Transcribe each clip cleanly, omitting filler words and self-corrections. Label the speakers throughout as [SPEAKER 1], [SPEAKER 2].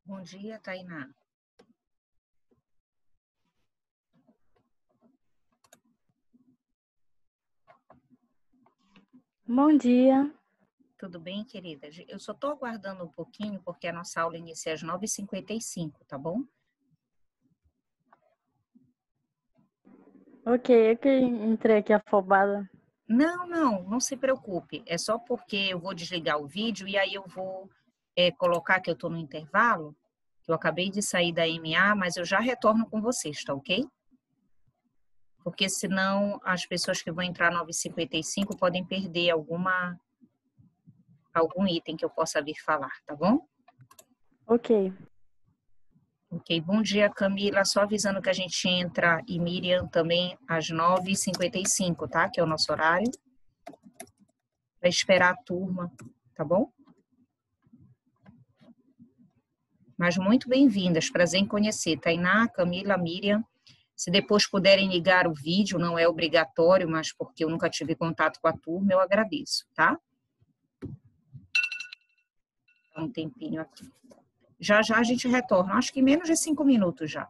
[SPEAKER 1] Bom dia, Tainá.
[SPEAKER 2] Bom dia.
[SPEAKER 1] Tudo bem, querida? Eu só estou aguardando um pouquinho, porque a nossa aula inicia às 9h55, tá bom?
[SPEAKER 2] Ok, eu que entrei aqui afobada.
[SPEAKER 1] Não se preocupe. É só porque eu vou desligar o vídeo e aí eu vou colocar que eu estou no intervalo, que eu acabei de sair da MA, mas eu já retorno com vocês, tá ok? Porque senão as pessoas que vão entrar 9h55 podem perder algum item que eu possa vir falar, tá bom?
[SPEAKER 2] Ok,
[SPEAKER 1] Ok, bom dia, Camila. Só avisando que a gente entra e Miriam também às 9h55, tá? Que é o nosso horário, para esperar a turma, tá bom? Mas muito bem-vindas, prazer em conhecer. Tainá, Camila, Miriam. Se depois puderem ligar o vídeo, não é obrigatório, mas porque eu nunca tive contato com a turma, eu agradeço, tá? Dá um tempinho aqui. Já já a gente retorna, acho que menos de 5 minutos já.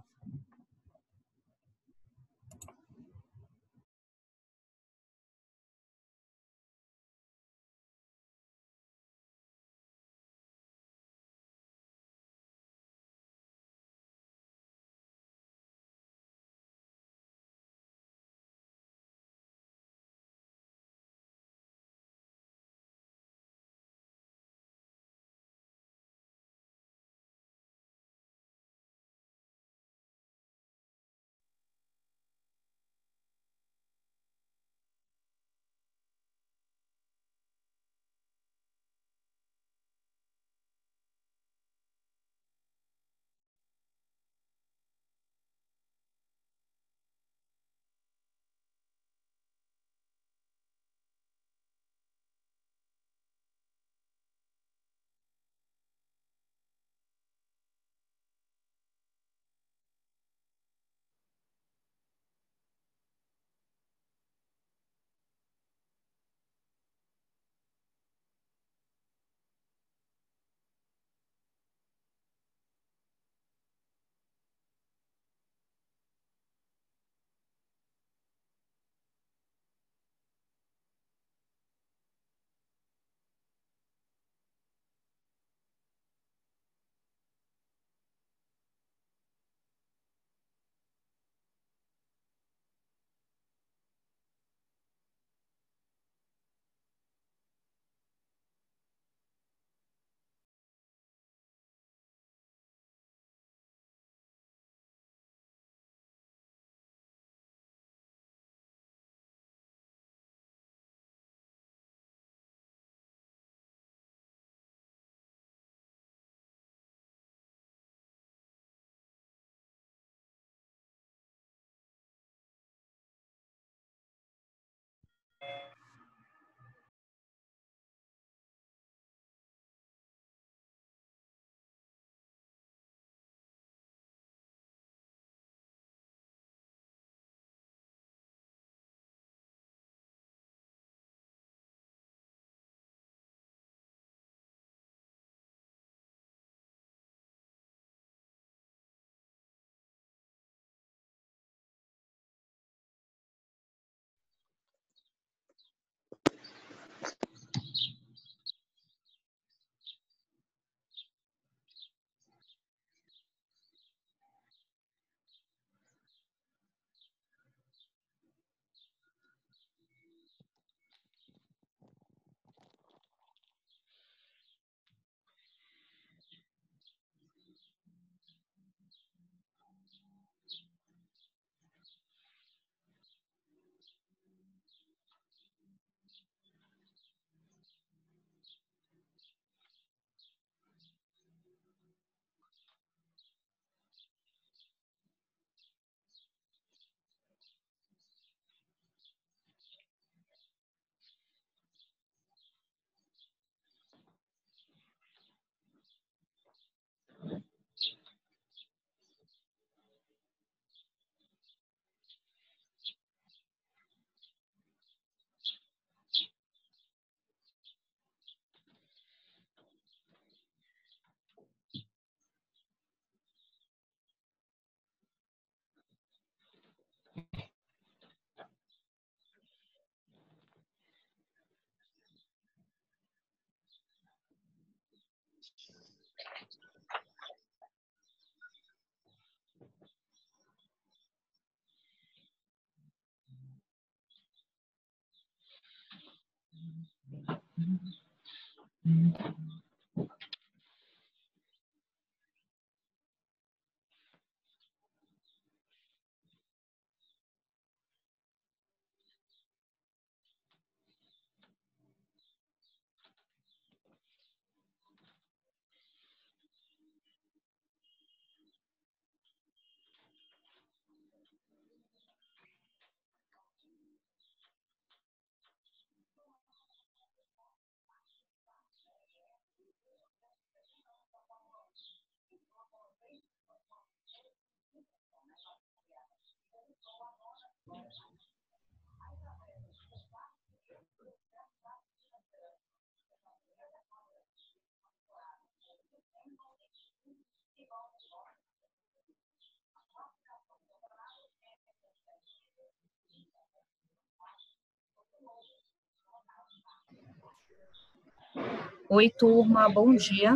[SPEAKER 1] Oi, turma, bom dia.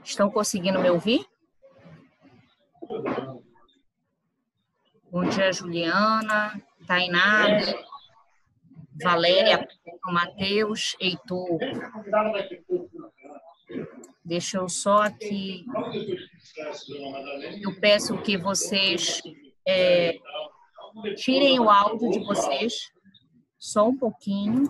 [SPEAKER 1] Estão conseguindo me ouvir? Bom dia, Juliana, Tainá, Valéria, Matheus, Heitor. Deixa eu só aqui. Eu peço que vocês tirem o áudio de vocês, só um pouquinho.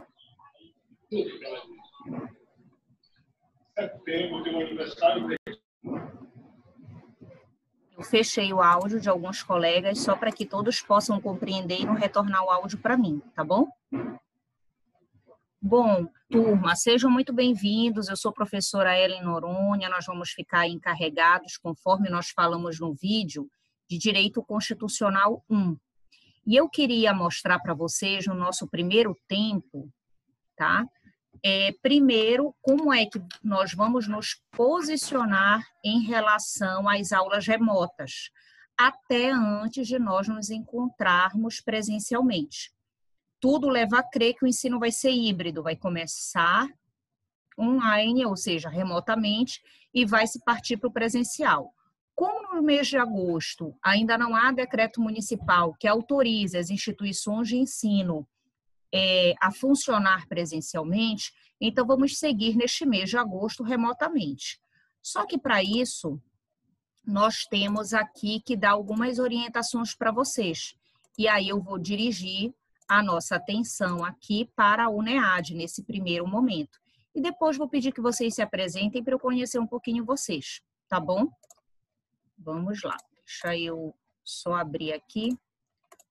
[SPEAKER 1] Eu fechei o áudio de alguns colegas só para que todos possam compreender e não retornar o áudio para mim, tá bom? Bom, turma, sejam muito bem-vindos. Eu sou a professora Ellen Noronha. Nós vamos ficar encarregados, conforme nós falamos no vídeo, de Direito Constitucional 1. E eu queria mostrar para vocês, no nosso primeiro tempo, tá? Primeiro, como é que nós vamos nos posicionar em relação às aulas remotas, até antes de nós nos encontrarmos presencialmente. Tudo leva a crer que o ensino vai ser híbrido, vai começar online, ou seja, remotamente, e vai se partir para o presencial. Como no mês de agosto ainda não há decreto municipal que autorize as instituições de ensino a funcionar presencialmente, então vamos seguir neste mês de agosto remotamente. Só que para isso, nós temos aqui que dar algumas orientações para vocês. E aí eu vou dirigir a nossa atenção aqui para a UNEAD nesse primeiro momento. E depois vou pedir que vocês se apresentem para eu conhecer um pouquinho vocês, tá bom? Vamos lá, deixa eu só abrir aqui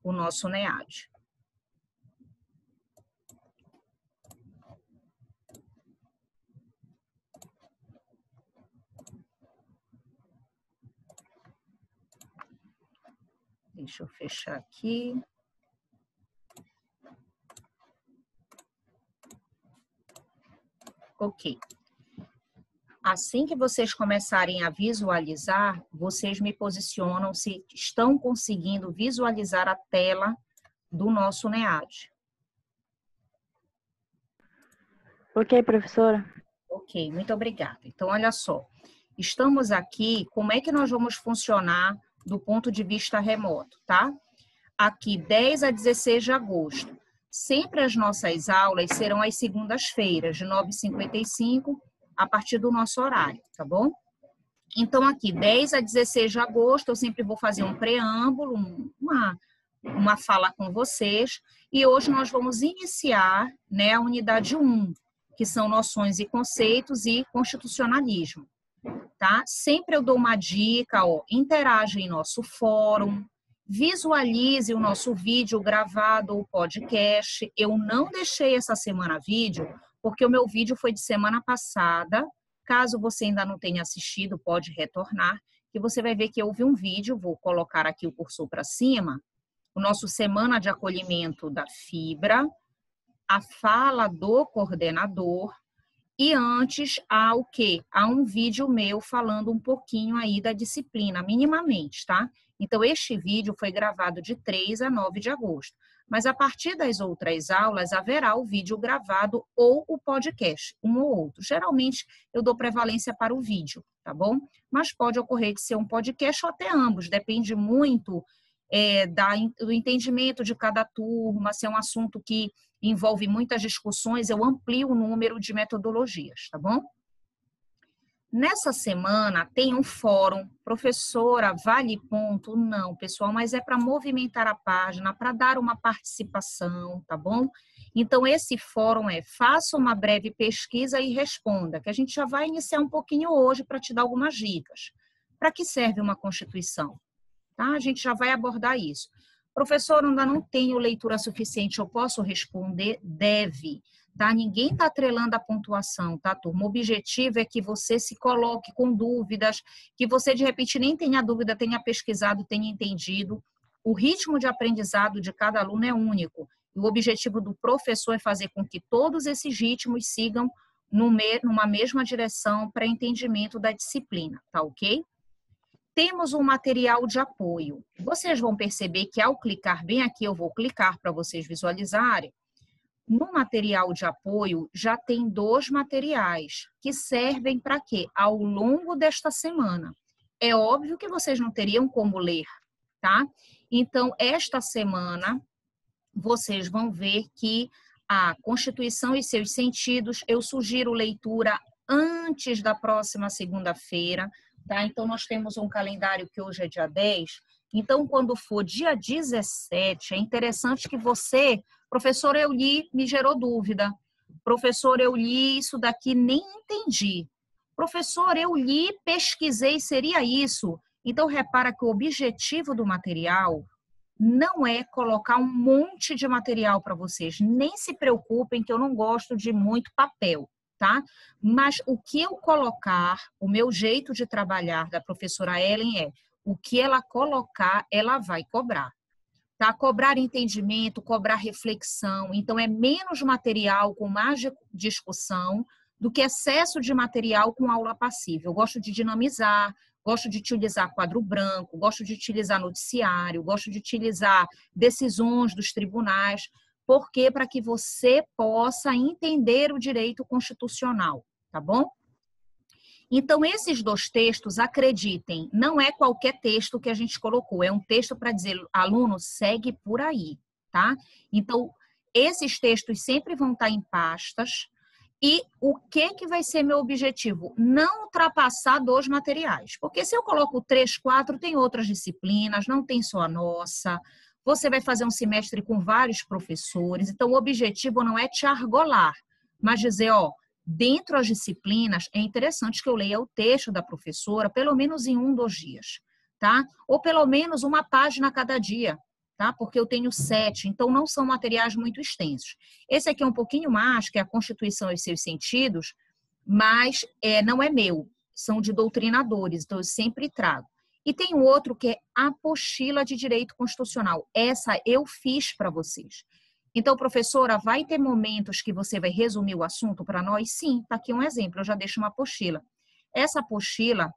[SPEAKER 1] o nosso UNEAD. Deixa eu fechar aqui. Ok. Assim que vocês começarem a visualizar, vocês me posicionam se estão conseguindo visualizar a tela do nosso UNEAD.
[SPEAKER 2] Ok, professora.
[SPEAKER 1] Ok, muito obrigada. Então, olha só. Estamos aqui, como é que nós vamos funcionar do ponto de vista remoto, tá? Aqui, 10 a 16 de agosto. Sempre as nossas aulas serão às segundas-feiras, de 9h55, a partir do nosso horário, tá bom? Então, aqui, 10 a 16 de agosto, eu sempre vou fazer um preâmbulo, uma fala com vocês, e hoje nós vamos iniciar, né, a unidade 1, que são noções e conceitos e constitucionalismo, tá? Sempre eu dou uma dica, ó, interaja em nosso fórum, visualize o nosso vídeo gravado ou podcast. Eu não deixei essa semana vídeo, porque o meu vídeo foi de semana passada. Caso você ainda não tenha assistido, pode retornar, que você vai ver que houve um vídeo, vou colocar aqui o cursor para cima, o nosso Semana de Acolhimento da Fibra, a fala do coordenador, e antes há o quê? Há um vídeo meu falando um pouquinho aí da disciplina, minimamente, tá? Então, este vídeo foi gravado de 3 a 9 de agosto. Mas a partir das outras aulas, haverá o vídeo gravado ou o podcast, um ou outro. Geralmente, eu dou prevalência para o vídeo, tá bom? Mas pode ocorrer de ser um podcast ou até ambos, depende muito do entendimento de cada turma, se é um assunto que envolve muitas discussões, eu amplio o número de metodologias, tá bom? Nessa semana tem um fórum, professora, vale ponto? Não, pessoal, mas é para movimentar a página, para dar uma participação, tá bom? Então, esse fórum faça uma breve pesquisa e responda, que a gente já vai iniciar um pouquinho hoje para te dar algumas dicas. Para que serve uma Constituição? Tá? A gente já vai abordar isso. Professor, ainda não tenho leitura suficiente, eu posso responder? Deve. Tá? Ninguém está atrelando a pontuação, tá, turma? O objetivo é que você se coloque com dúvidas, que você, de repente, nem tenha dúvida, tenha pesquisado, tenha entendido. O ritmo de aprendizado de cada aluno é único. E o objetivo do professor é fazer com que todos esses ritmos sigam numa mesma direção para entendimento da disciplina, tá ok? Temos um material de apoio. Vocês vão perceber que ao clicar bem aqui, eu vou clicar para vocês visualizarem. No material de apoio, já tem 2 materiais que servem para quê? Ao longo desta semana. É óbvio que vocês não teriam como ler, tá? Então, esta semana, vocês vão ver que a Constituição e seus sentidos, eu sugiro leitura antes da próxima segunda-feira, tá? Então, nós temos um calendário que hoje é dia 10. Então, quando for dia 17, é interessante que você... Professor, eu li, me gerou dúvida. Professor, eu li isso daqui, nem entendi. Professor, eu li, pesquisei, seria isso? Então, repara que o objetivo do material não é colocar um monte de material para vocês. Nem se preocupem que eu não gosto de muito papel, tá? Mas o que eu colocar, o meu jeito de trabalhar da professora Ellen é o que ela colocar, ela vai cobrar. Tá? Cobrar entendimento, cobrar reflexão. Então, é menos material com mais discussão do que excesso de material com aula passiva. Eu gosto de dinamizar, gosto de utilizar quadro branco, gosto de utilizar noticiário, gosto de utilizar decisões dos tribunais. Por quê? Para que você possa entender o direito constitucional, tá bom? Então, esses 2 textos, acreditem, não é qualquer texto que a gente colocou, é um texto para dizer, aluno, segue por aí, tá? Então, esses textos sempre vão estar em pastas. E o que vai ser meu objetivo? Não ultrapassar 2 materiais. Porque se eu coloco 3, 4, tem outras disciplinas, não tem só a nossa. Você vai fazer um semestre com vários professores. Então, o objetivo não é te argolar, mas dizer, ó, dentro das disciplinas, é interessante que eu leia o texto da professora, pelo menos em 1, 2 dias, tá? Ou pelo menos uma página a cada dia, tá? Porque eu tenho 7, então não são materiais muito extensos. Esse aqui é um pouquinho mais, que é a Constituição e seus sentidos, mas não é meu, são de doutrinadores, então eu sempre trago. E tem um outro que é a apostila de direito constitucional. Essa eu fiz para vocês. Então, professora, vai ter momentos que você vai resumir o assunto para nós? Sim, está aqui um exemplo, eu já deixo uma apostila. Essa apostila,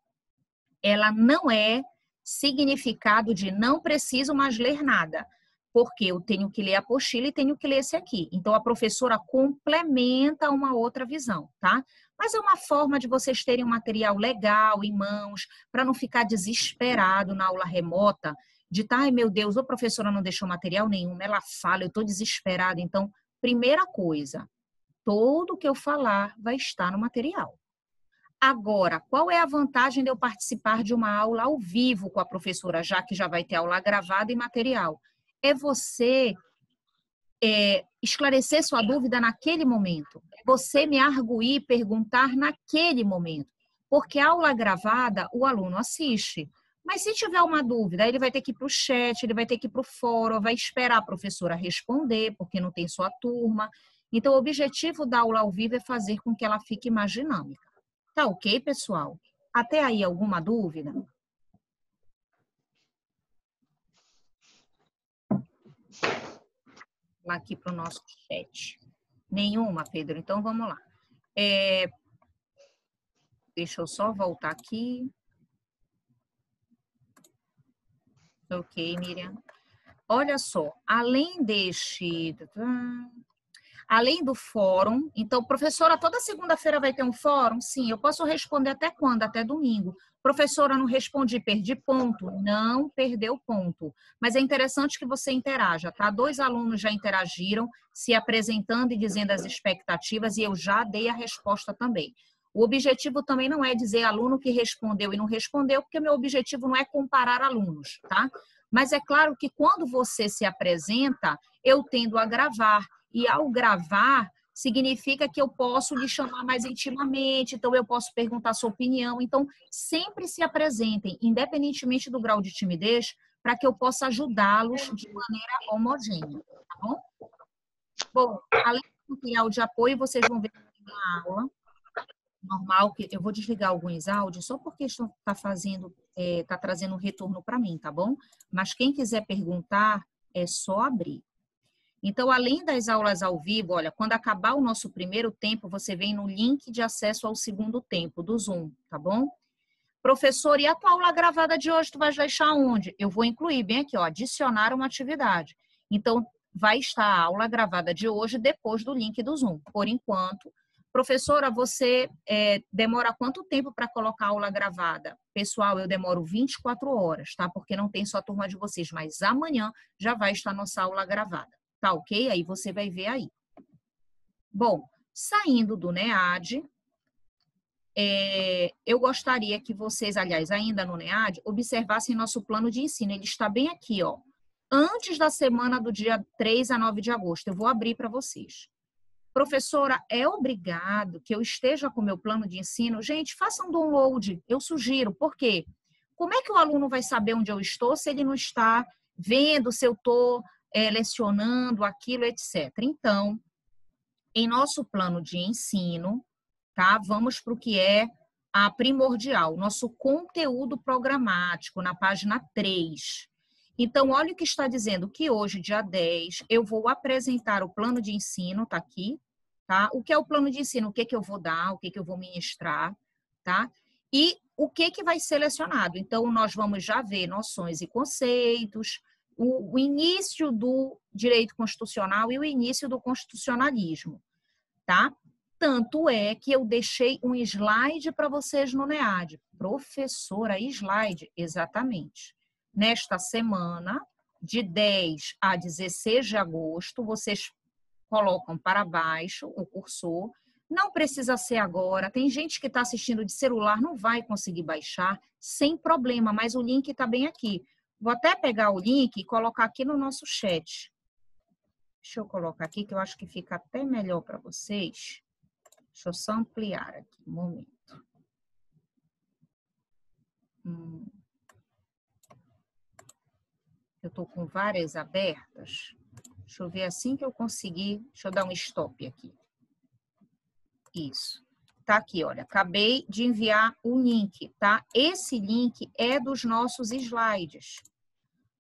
[SPEAKER 1] ela não é significado de não preciso mais ler nada, porque eu tenho que ler a apostila e tenho que ler esse aqui. Então, a professora complementa uma outra visão, tá? Mas é uma forma de vocês terem um material legal em mãos, para não ficar desesperado na aula remota, de estar, ai meu Deus, a professora não deixou material nenhum, ela fala, eu estou desesperada. Então, primeira coisa, tudo que eu falar vai estar no material. Agora, qual é a vantagem de eu participar de uma aula ao vivo com a professora, já que já vai ter aula gravada e material? É você esclarecer sua dúvida naquele momento. Você me arguir, perguntar naquele momento. Porque a aula gravada, o aluno assiste. Mas se tiver uma dúvida, ele vai ter que ir para o chat, ele vai ter que ir para o fórum, vai esperar a professora responder, porque não tem sua turma. Então, o objetivo da aula ao vivo é fazer com que ela fique mais dinâmica. Tá ok, pessoal? Até aí, alguma dúvida? Lá aqui para o nosso chat. Nenhuma, Pedro? Então, vamos lá. Deixa eu só voltar aqui. Ok, Miriam. Olha só, além do fórum, então, professora, toda segunda-feira vai ter um fórum? Sim, eu posso responder até quando? Até domingo. Professora, não respondi, perdi ponto. Não perdeu ponto. Mas é interessante que você interaja, tá? 2 alunos já interagiram, se apresentando e dizendo as expectativas, e eu já dei a resposta também. O objetivo também não é dizer aluno que respondeu e não respondeu, porque meu objetivo não é comparar alunos, tá? Mas é claro que quando você se apresenta, eu tendo a gravar. E ao gravar, significa que eu posso lhe chamar mais intimamente, então eu posso perguntar sua opinião. Então, sempre se apresentem, independentemente do grau de timidez, para que eu possa ajudá-los de maneira homogênea, tá bom? Bom, além do material de apoio, vocês vão ver na aula normal, que eu vou desligar alguns áudios, só porque está trazendo um retorno para mim, tá bom? Mas quem quiser perguntar, é só abrir. Então, além das aulas ao vivo, olha, quando acabar o nosso primeiro tempo, você vem no link de acesso ao segundo tempo do Zoom, tá bom? Professor, e a tua aula gravada de hoje, tu vais deixar onde? Eu vou incluir bem aqui, ó, adicionar uma atividade. Então, vai estar a aula gravada de hoje depois do link do Zoom. Por enquanto, professora, você demora quanto tempo para colocar a aula gravada? Pessoal, eu demoro 24 horas, tá? Porque não tem só a turma de vocês, mas amanhã já vai estar nossa aula gravada. Tá ok? Aí você vai ver aí. Bom, saindo do NEAD, eu gostaria que vocês, aliás, ainda no NEAD, observassem nosso plano de ensino. Ele está bem aqui, ó. Antes da semana do dia 3 a 9 de agosto. Eu vou abrir para vocês. Professora, é obrigado que eu esteja com o meu plano de ensino? Gente, façam um download. Eu sugiro. Por quê? Como é que o aluno vai saber onde eu estou se ele não está vendo, se eu estou lecionando aquilo, etc. Então, em nosso plano de ensino, tá? Vamos para o que é a primordial, nosso conteúdo programático, na página 3. Então, olha o que está dizendo, que hoje, dia 10, eu vou apresentar o plano de ensino, tá aqui, tá? O que é o plano de ensino? O que que eu vou dar, o que que eu vou ministrar, tá? E o que que vai ser lecionado? Então, nós vamos já ver noções e conceitos, o início do direito constitucional e o início do constitucionalismo, tá? Tanto é que eu deixei um slide para vocês no NEAD. Professora, slide, exatamente. Nesta semana, de 10 a 16 de agosto, vocês colocam para baixo o cursor. Não precisa ser agora. Tem gente que está assistindo de celular, não vai conseguir baixar, sem problema, mas o link está bem aqui. Vou até pegar o link e colocar aqui no nosso chat. Deixa eu colocar aqui, que eu acho que fica até melhor para vocês. Deixa eu só ampliar aqui, um momento. Eu estou com várias abertas. Deixa eu ver assim que eu conseguir. Deixa eu dar um stop aqui. Isso. Tá aqui, olha. Acabei de enviar o link, tá? Esse link é dos nossos slides.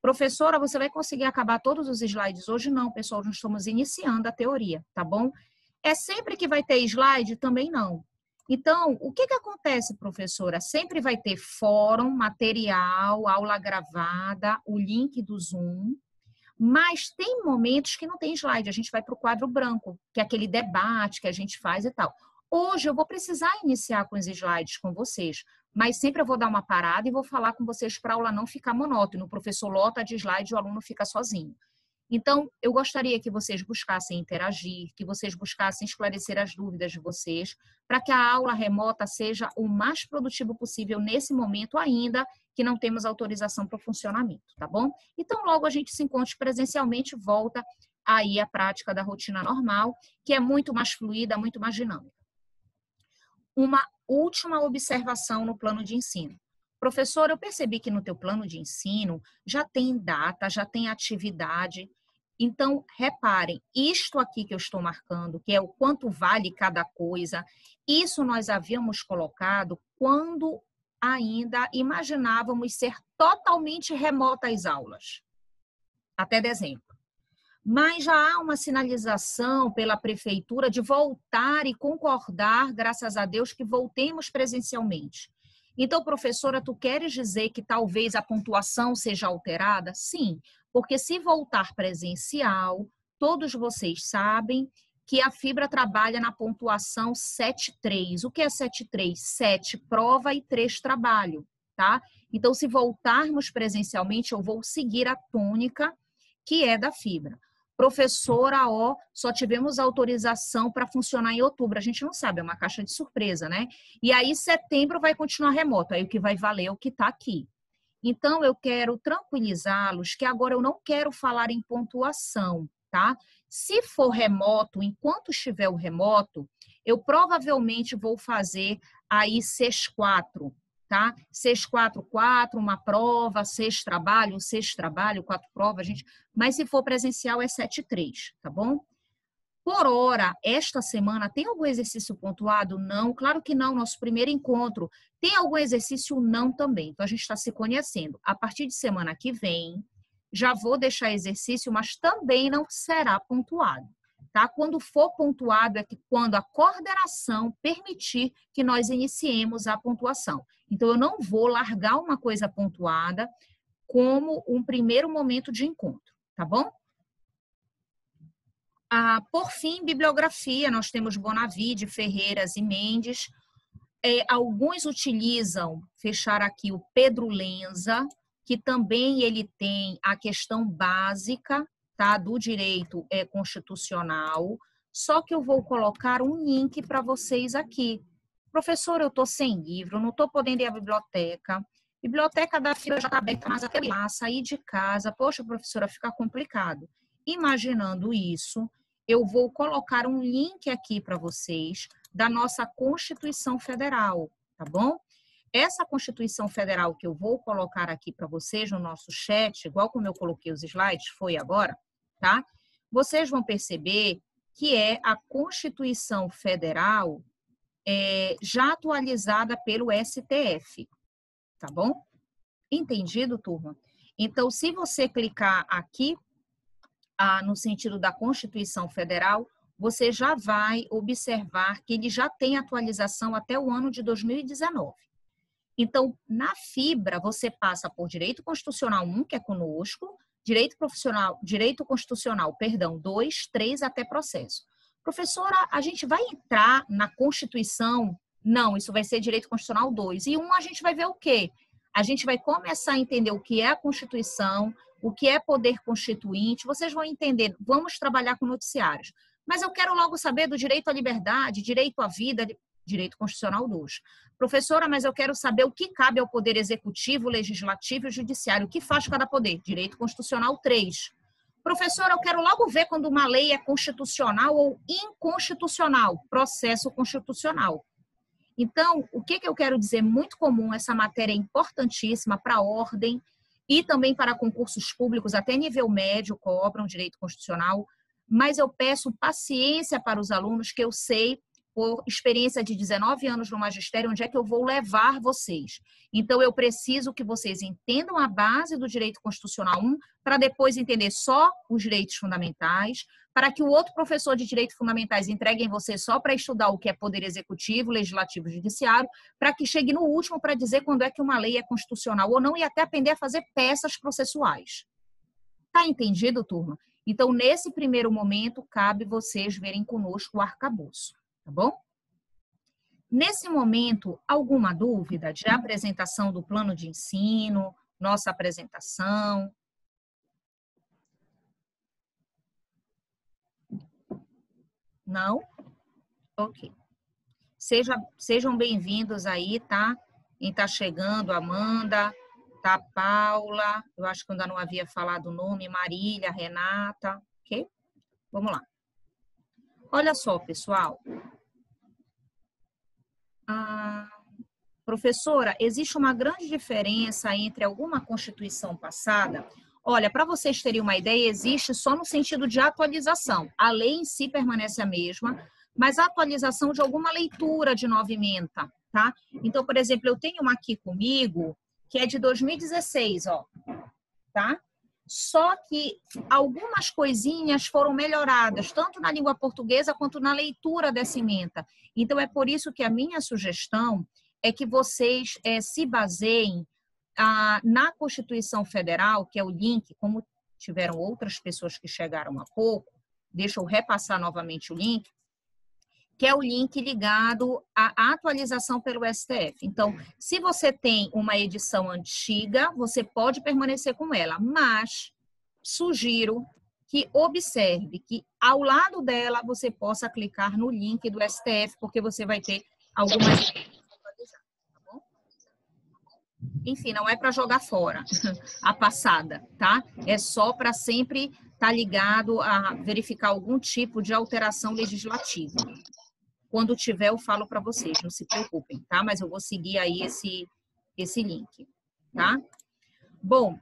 [SPEAKER 1] Professora, você vai conseguir acabar todos os slides hoje? Não, pessoal, nós estamos iniciando a teoria, tá bom? É sempre que vai ter slide? Também não. Então, o que que acontece, professora? Sempre vai ter fórum, material, aula gravada, o link do Zoom, mas tem momentos que não tem slide, a gente vai para o quadro branco, que é aquele debate que a gente faz e tal. Hoje eu vou precisar iniciar com os slides com vocês, mas sempre eu vou dar uma parada e vou falar com vocês para a aula não ficar monótona. O professor lota de slide e o aluno fica sozinho. Então, eu gostaria que vocês buscassem interagir, que vocês buscassem esclarecer as dúvidas de vocês, para que a aula remota seja o mais produtivo possível nesse momento ainda que não temos autorização para o funcionamento, tá bom? Então, logo a gente se encontre presencialmente, volta aí a prática da rotina normal, que é muito mais fluida, muito mais dinâmica. Uma última observação no plano de ensino. Professor, eu percebi que no teu plano de ensino já tem data, já tem atividade. Então, reparem, isto aqui que eu estou marcando, que é o quanto vale cada coisa, isso nós havíamos colocado quando ainda imaginávamos ser totalmente remotas as aulas, até dezembro. Mas já há uma sinalização pela prefeitura de voltar e concordar, graças a Deus, que voltemos presencialmente. Então, professora, tu queres dizer que talvez a pontuação seja alterada? Sim, porque se voltar presencial, todos vocês sabem que a Fibra trabalha na pontuação 7.3. O que é 7.3? 7 prova e 3 trabalho, tá? Então, se voltarmos presencialmente, eu vou seguir a tônica que é da Fibra. Professora, ó, só tivemos autorização para funcionar em outubro. A gente não sabe, é uma caixa de surpresa, né? E aí, setembro vai continuar remoto. Aí, o que vai valer é o que está aqui. Então, eu quero tranquilizá-los que agora eu não quero falar em pontuação, tá? Se for remoto, enquanto estiver o remoto, eu provavelmente vou fazer aí 6-4, tá? 6-4-4, uma prova, 6 trabalho, 4 provas, gente. Mas se for presencial é 7-3, tá bom? Por hora, esta semana, tem algum exercício pontuado? Não, claro que não, nosso primeiro encontro. Tem algum exercício? Não também. Então, a gente está se conhecendo. A partir de semana que vem, já vou deixar exercício, mas também não será pontuado. Tá? Quando for pontuado, é que quando a coordenação permitir que nós iniciemos a pontuação. Então, eu não vou largar uma coisa pontuada como um primeiro momento de encontro, tá bom? Por fim, bibliografia, nós temos Bonavide, Ferreiras e Mendes. Alguns utilizam, fechar aqui, o Pedro Lenza, que também ele tem a questão básica, tá, do direito constitucional, só que eu vou colocar um link para vocês aqui. Professor, eu estou sem livro, não estou podendo ir à biblioteca. Biblioteca da Fibra já está aberta, mas até lá, sair de casa, poxa, professora, fica complicado. Imaginando isso, eu vou colocar um link aqui para vocês da nossa Constituição Federal, tá bom? Essa Constituição Federal que eu vou colocar aqui para vocês no nosso chat, igual como eu coloquei os slides, foi agora, tá? Vocês vão perceber que é a Constituição Federal já atualizada pelo STF, tá bom? Entendido, turma? Então, se você clicar aqui, no sentido da Constituição Federal, você já vai observar que ele já tem atualização até o ano de 2019. Então, na Fibra, você passa por Direito Constitucional 1, que é conosco, Direito Constitucional, 2, 3, até processo. Professora, a gente vai entrar na Constituição? Não, isso vai ser Direito Constitucional 2. E 1 a gente vai ver o quê? A gente vai começar a entender o que é a Constituição, o que é poder constituinte, vocês vão entender, vamos trabalhar com noticiários. Mas eu quero logo saber do direito à liberdade, direito à vida, Direito Constitucional 2. Professora, mas eu quero saber o que cabe ao Poder Executivo, Legislativo e Judiciário. O que faz cada poder? Direito Constitucional 3. Professora, eu quero logo ver quando uma lei é constitucional ou inconstitucional. Processo constitucional. Então, o que eu quero dizer? Muito comum, essa matéria é importantíssima para a ordem e também para concursos públicos, até nível médio, cobram direito constitucional, mas eu peço paciência para os alunos, que eu sei, por experiência de 19 anos no magistério, onde é que eu vou levar vocês. Então, eu preciso que vocês entendam a base do direito constitucional 1, para depois entender só os direitos fundamentais, para que o outro professor de direitos fundamentais entregue em você só para estudar o que é poder executivo, legislativo e judiciário, para que chegue no último para dizer quando é que uma lei é constitucional ou não, e até aprender a fazer peças processuais. Tá entendido, turma? Então, nesse primeiro momento, cabe vocês verem conosco o arcabouço. Tá bom? Nesse momento, alguma dúvida de apresentação do plano de ensino, nossa apresentação? Não? Ok. Sejam bem-vindos aí, tá? Quem tá chegando, Amanda, tá? Paula, eu acho que ainda não havia falado o nome, Marília, Renata, ok? Vamos lá. Olha só, pessoal. Professora, existe uma grande diferença entre alguma Constituição passada? Olha, para vocês terem uma ideia, existe só no sentido de atualização. A lei em si permanece a mesma, mas a atualização de alguma leitura de nova ementa, tá? Então, por exemplo, eu tenho uma aqui comigo, que é de 2016, ó, tá? Só que algumas coisinhas foram melhoradas, tanto na língua portuguesa quanto na leitura dessa ementa. Então, é por isso que a minha sugestão é que vocês se baseiem na Constituição Federal, que é o link, como tiveram outras pessoas que chegaram há pouco, deixa eu repassar novamente o link, que é o link ligado à atualização pelo STF. Então, se você tem uma edição antiga, você pode permanecer com ela, mas sugiro que observe que ao lado dela você possa clicar no link do STF, porque você vai ter algumas atualizadas, tá bom? Enfim, não é para jogar fora a passada, tá? É só para sempre estar ligado a verificar algum tipo de alteração legislativa. Quando tiver, eu falo para vocês, não se preocupem, tá? Mas eu vou seguir aí esse link, tá? Bom,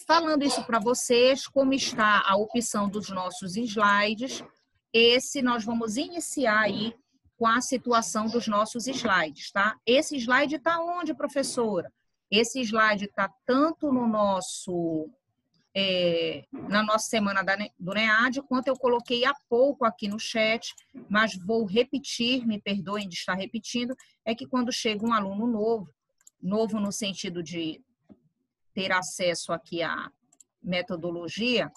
[SPEAKER 1] falando isso para vocês, como está a opção dos nossos slides, nós vamos iniciar aí com a situação dos nossos slides, tá? Esse slide está onde, professora? Esse slide está tanto no na nossa semana do NEAD, quanto eu coloquei há pouco aqui no chat, mas vou repetir, me perdoem de estar repetindo, é que quando chega um aluno novo no sentido de ter acesso aqui à metodologia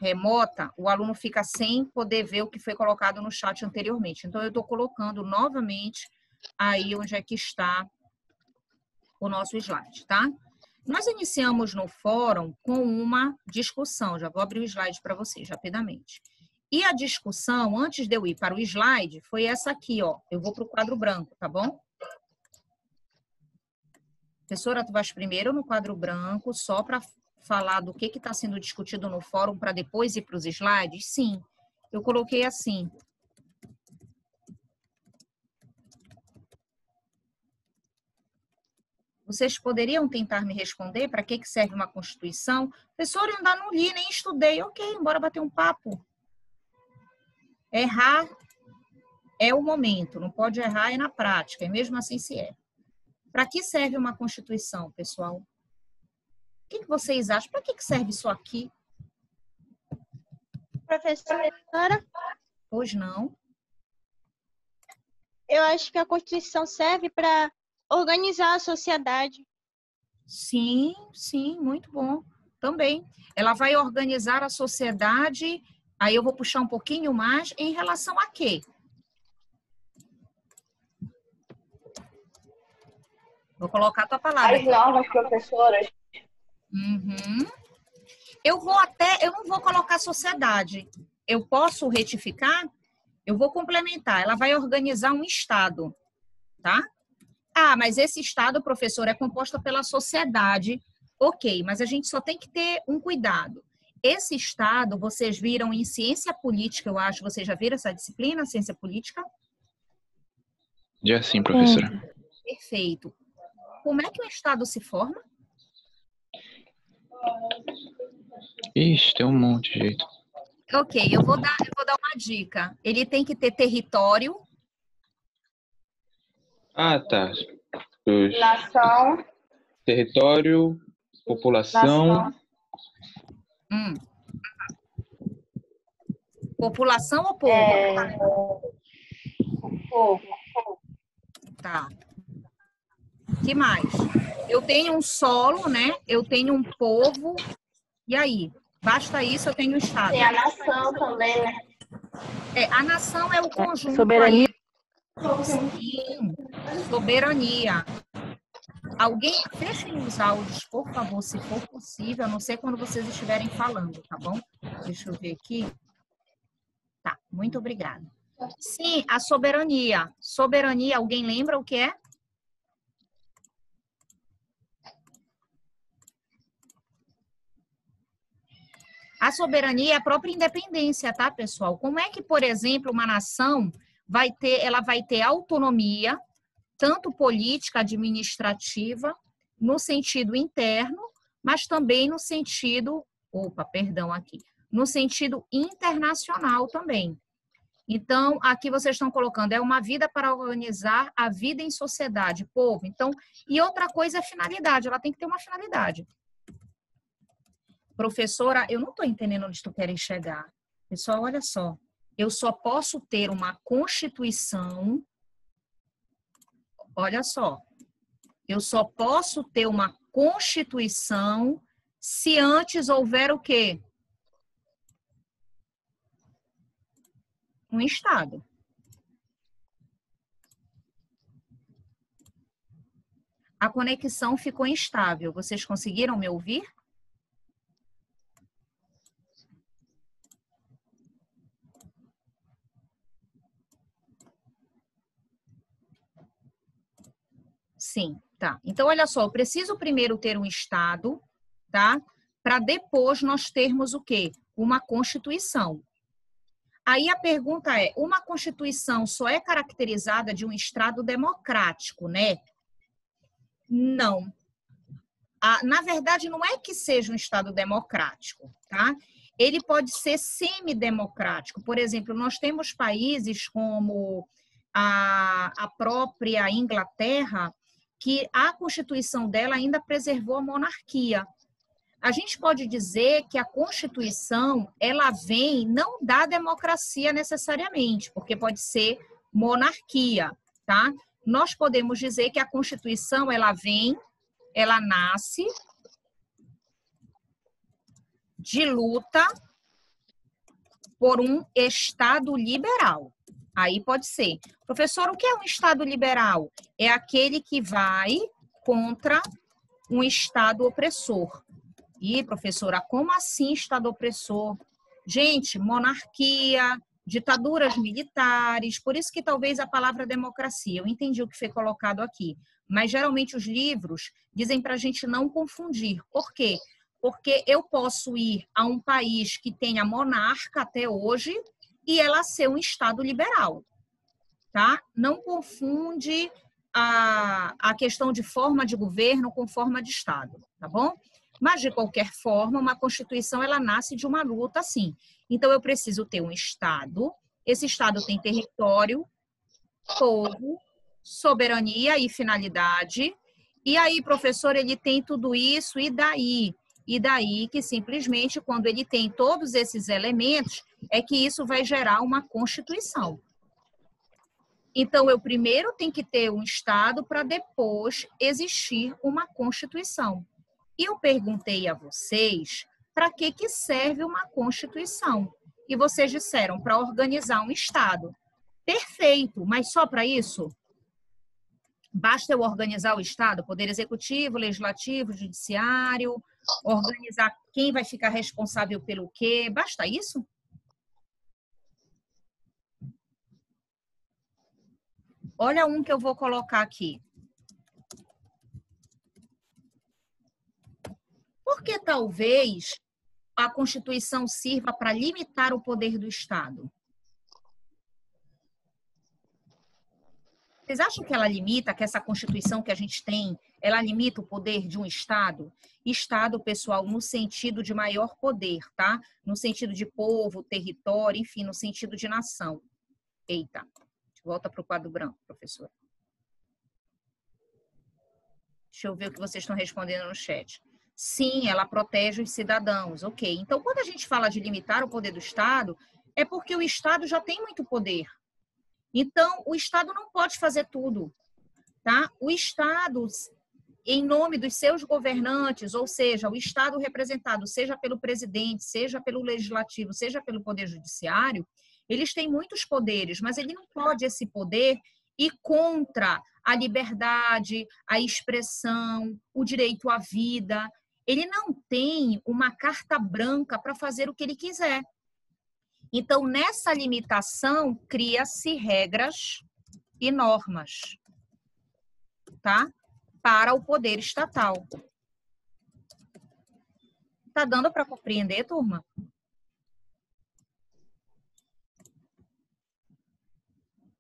[SPEAKER 1] remota, o aluno fica sem poder ver o que foi colocado no chat anteriormente. Então, eu estou colocando novamente aí onde é que está o nosso slide, tá? Nós iniciamos no fórum com uma discussão, já vou abrir o slide para vocês rapidamente. E a discussão, antes de eu ir para o slide, foi essa aqui, ó. Eu vou para o quadro branco, tá bom? Professora, tu vais primeiro no quadro branco, só para falar do que está sendo discutido no fórum, para depois ir para os slides? Sim, eu coloquei assim. Vocês poderiam tentar me responder para que serve uma Constituição? Professora, eu ainda não li, nem estudei. Ok, bora bater um papo. Errar é o momento, não pode errar é na prática, e mesmo assim se erra. Para que serve uma Constituição, pessoal? O que vocês acham? Para que serve isso aqui?
[SPEAKER 3] Professora,
[SPEAKER 1] Pois não.
[SPEAKER 3] eu acho que a Constituição serve para organizar a sociedade.
[SPEAKER 1] Sim, sim, muito bom. Também. Ela vai organizar a sociedade, aí eu vou puxar um pouquinho mais, em relação a quê? Vou colocar a tua palavra.
[SPEAKER 2] As normas, professoras.
[SPEAKER 1] Uhum. Eu não vou colocar sociedade. Eu posso retificar? Eu vou complementar. Ela vai organizar um Estado, tá? Mas esse Estado, professor, é composto pela sociedade. Ok, mas a gente só tem que ter um cuidado. Esse Estado, vocês viram em ciência política, eu acho, vocês já viram essa disciplina, ciência política?
[SPEAKER 4] Já sim, professora.
[SPEAKER 1] Perfeito. Como é que o Estado se forma?
[SPEAKER 4] Ixi, tem um monte de jeito.
[SPEAKER 1] Ok, eu vou dar uma dica. Ele tem que ter território.
[SPEAKER 4] Tá.
[SPEAKER 2] Nação.
[SPEAKER 4] Território, população.
[SPEAKER 2] Nação.
[SPEAKER 1] População ou povo?
[SPEAKER 2] Povo.
[SPEAKER 1] Tá. Que mais? Eu tenho um solo, né? Eu tenho um povo. E aí? Basta isso, eu tenho um Estado.
[SPEAKER 2] Tem a nação também, né?
[SPEAKER 1] A nação é o conjunto.
[SPEAKER 2] Soberania.
[SPEAKER 1] Sim, soberania. Alguém, fechem os áudios, por favor, se for possível, a não ser quando vocês estiverem falando, tá bom? Deixa eu ver aqui. Tá, muito obrigada. Sim, a soberania. Soberania, alguém lembra o que é? A soberania é a própria independência, tá, pessoal? Como é que, por exemplo, uma nação ela vai ter autonomia, tanto política, administrativa, no sentido interno, mas também no sentido, no sentido internacional também. Então, aqui vocês estão colocando, é uma vida para organizar a vida em sociedade, povo. Então, e outra coisa é finalidade, ela tem que ter uma finalidade. Professora, eu não estou entendendo onde tu querem chegar. Pessoal, olha só. Eu só posso ter uma Constituição. olha só, eu só posso ter uma Constituição se antes houver o quê? Um Estado. A conexão ficou instável. Vocês conseguiram me ouvir? Sim, tá. Então, olha só, eu preciso primeiro ter um Estado, tá? Para depois nós termos o quê? Uma Constituição. Aí a pergunta é, uma Constituição só é caracterizada de um Estado democrático, né? Não. Na verdade, não é que seja um Estado democrático, tá? Ele pode ser semidemocrático. Por exemplo, nós temos países como a própria Inglaterra, que a Constituição dela ainda preservou a monarquia. A gente pode dizer que a Constituição, ela vem não da democracia necessariamente, porque pode ser monarquia, tá? Nós podemos dizer que a Constituição, ela nasce de luta por um Estado liberal. Aí pode ser. Professor, o que é um Estado liberal? É aquele que vai contra um Estado opressor. E, professora, como assim Estado opressor? Gente, monarquia, ditaduras militares, por isso que talvez a palavra democracia, eu entendi o que foi colocado aqui, mas geralmente os livros dizem para a gente não confundir. Por quê? Porque eu posso ir a um país que tenha monarca até hoje e ela ser um Estado liberal, tá? Não confunde a questão de forma de governo com forma de Estado, tá bom? Mas, de qualquer forma, uma Constituição, ela nasce de uma luta, sim. Então, eu preciso ter um Estado, esse Estado tem território, povo, soberania e finalidade, e aí, professor, ele tem tudo isso, e daí? E daí que, simplesmente, quando ele tem todos esses elementos, é que isso vai gerar uma Constituição. Então, eu primeiro tenho que ter um Estado para depois existir uma Constituição. E eu perguntei a vocês para que serve uma Constituição. E vocês disseram para organizar um Estado. Perfeito, mas só para isso? Basta eu organizar o Estado, Poder Executivo, Legislativo, Judiciário, organizar quem vai ficar responsável pelo quê? Basta isso? Olha um que eu vou colocar aqui. Porque talvez a Constituição sirva para limitar o poder do Estado? Vocês acham que ela limita, que essa Constituição que a gente tem, ela limita o poder de um Estado? Estado, pessoal, no sentido de maior poder, tá? No sentido de povo, território, enfim, no sentido de nação. Eita, volta para o quadro branco, professora. Deixa eu ver o que vocês estão respondendo no chat. Sim, ela protege os cidadãos, ok. Então, quando a gente fala de limitar o poder do Estado, é porque o Estado já tem muito poder. Então, o Estado não pode fazer tudo, tá? O Estado, em nome dos seus governantes, ou seja, o Estado representado, seja pelo presidente, seja pelo legislativo, seja pelo poder judiciário, eles têm muitos poderes, mas ele não pode esse poder ir contra a liberdade, a expressão, o direito à vida. Ele não tem uma carta branca para fazer o que ele quiser. Então, nessa limitação, cria-se regras e normas, tá? Para o poder estatal. Tá dando para compreender, turma?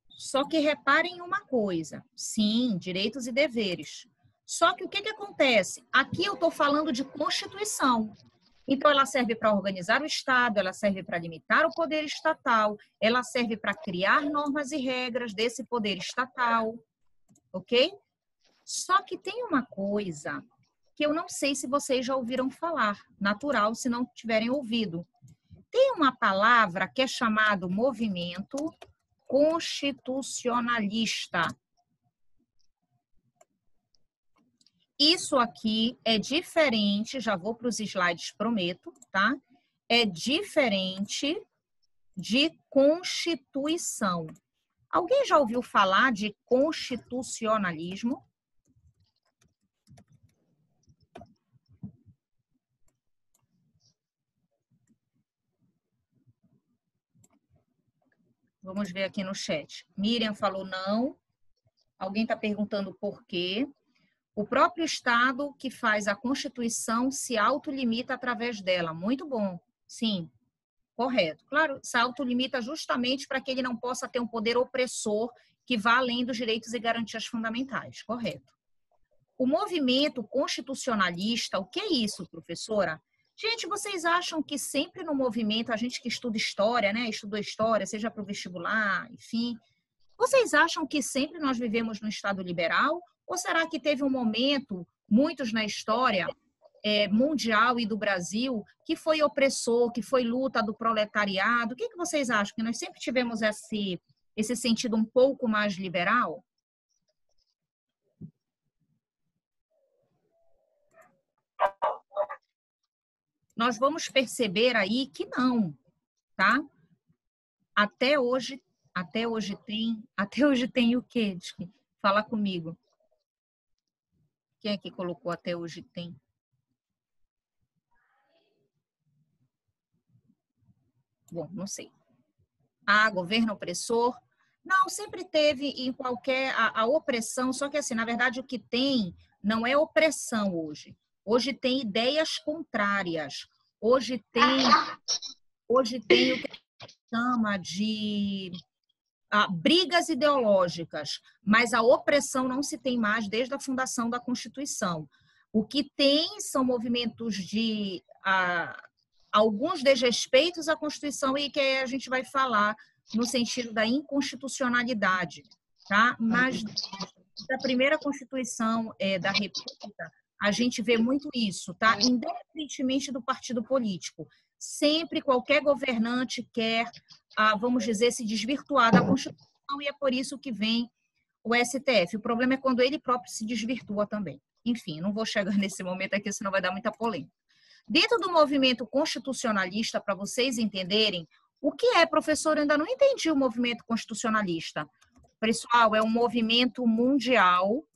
[SPEAKER 1] Só que reparem uma coisa. Sim, direitos e deveres. Só que o que acontece? Aqui eu estou falando de Constituição. Então, ela serve para organizar o Estado, ela serve para limitar o poder estatal, ela serve para criar normas e regras desse poder estatal, ok? Só que tem uma coisa que eu não sei se vocês já ouviram falar, natural, se não tiverem ouvido. Tem uma palavra que é chamado movimento constitucionalista. Isso aqui é diferente, já vou para os slides, prometo, tá? É diferente de Constituição. Alguém já ouviu falar de constitucionalismo? Vamos ver aqui no chat. Miriam falou não. Alguém está perguntando por quê. O próprio Estado que faz a Constituição se autolimita através dela. Muito bom. Sim, correto. Claro, se autolimita justamente para que ele não possa ter um poder opressor que vá além dos direitos e garantias fundamentais. Correto. O movimento constitucionalista, o que é isso, professora? Gente, vocês acham que sempre no movimento, a gente que estuda história, né? Estudou história, seja para o vestibular, enfim. Vocês acham que sempre nós vivemos no Estado liberal? Ou será que teve um momento, muitos na história mundial e do Brasil, que foi opressor, que foi luta do proletariado? O que vocês acham? Que nós sempre tivemos esse sentido um pouco mais liberal? Nós vamos perceber aí que não, tá? Até hoje tem o quê? Fala comigo. Quem é que colocou até hoje tem? Bom, não sei. Governo opressor? Não, sempre teve em qualquer a opressão, só que assim, na verdade o que tem não é opressão hoje. Hoje tem ideias contrárias. Hoje tem o que chama de brigas ideológicas, mas a opressão não se tem mais desde a fundação da Constituição. O que tem são movimentos de alguns desrespeitos à Constituição e que a gente vai falar no sentido da inconstitucionalidade, tá? Mas da primeira Constituição da República, a gente vê muito isso, tá? Independentemente do partido político. Sempre qualquer governante quer, vamos dizer, se desvirtuar da Constituição e é por isso que vem o STF. O problema é quando ele próprio se desvirtua também. Enfim, não vou chegar nesse momento aqui, senão vai dar muita polêmica. Dentro do movimento constitucionalista, para vocês entenderem, o que é, professor? Eu ainda não entendi o movimento constitucionalista. Pessoal, é um movimento mundial,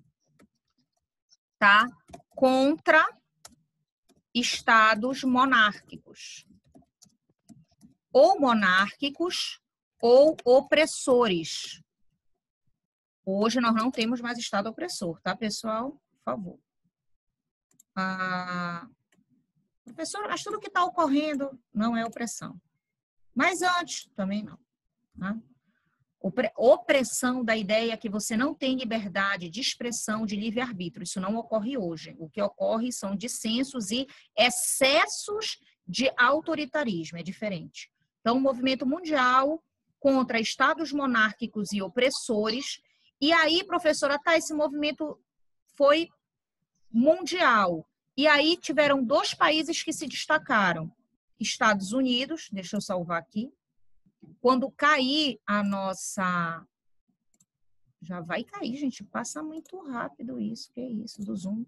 [SPEAKER 1] tá? Contra estados monárquicos. Ou monárquicos ou opressores. Hoje nós não temos mais estado opressor, tá, pessoal? Por favor. Professor, mas tudo que está ocorrendo não é opressão. Mas antes, também não. Tá? Opressão da ideia que você não tem liberdade de expressão, de livre-arbítrio. Isso não ocorre hoje. O que ocorre são dissensos e excessos de autoritarismo. É diferente. Então, o movimento mundial contra estados monárquicos e opressores. E aí, professora, esse movimento foi mundial. E aí tiveram 2 países que se destacaram. Estados Unidos, deixa eu salvar aqui. Quando cair a nossa... Já vai cair, gente. Passa muito rápido isso. Que é isso do Zoom,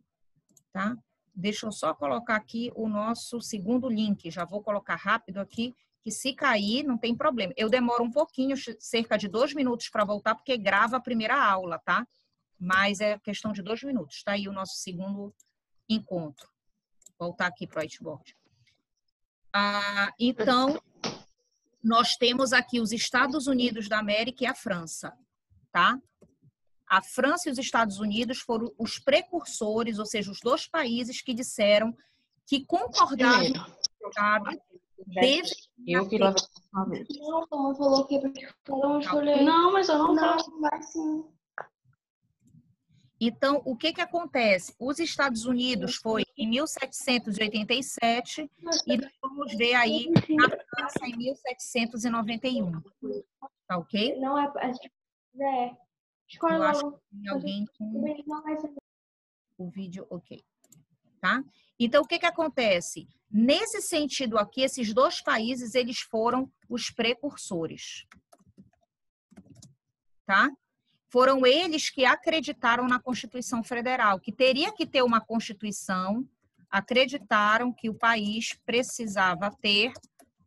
[SPEAKER 1] tá? Deixa eu só colocar aqui o nosso segundo link. Já vou colocar rápido aqui, que se cair, não tem problema. Eu demoro um pouquinho, cerca de 2 minutos para voltar, porque grava a primeira aula, tá? Mas é questão de 2 minutos. Tá aí o nosso segundo encontro. Vou voltar aqui para o whiteboard. Então, nós temos aqui os Estados Unidos da América e a França, tá? A França e os Estados Unidos foram os precursores, ou seja, os 2 países que disseram que concordavam com o Estado desde...
[SPEAKER 2] Eu vi lá uma vez. Não, falou que não, mas eu não faço mais sim.
[SPEAKER 1] Então, o que acontece? Os Estados Unidos foi em 1787 e nós vamos ver aí a França em 1791. Tá ok?
[SPEAKER 2] Não é... Escolhe
[SPEAKER 1] Eu acho
[SPEAKER 2] logo.
[SPEAKER 1] que tem alguém com o vídeo ok. Tá? Então, o que acontece? Nesse sentido aqui, esses 2 países, eles foram os precursores. Tá? Foram eles que acreditaram na Constituição Federal, que teria que ter uma Constituição, acreditaram que o país precisava ter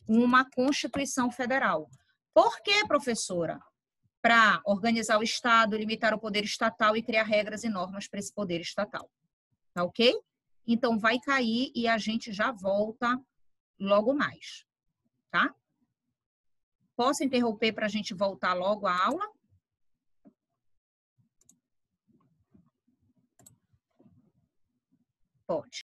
[SPEAKER 1] uma Constituição Federal. Por quê, professora? Para organizar o Estado, limitar o poder estatal e criar regras e normas para esse poder estatal. Tá ok? Então, vai cair e a gente já volta logo mais. Tá? Posso interromper para a gente voltar logo à aula? Pode.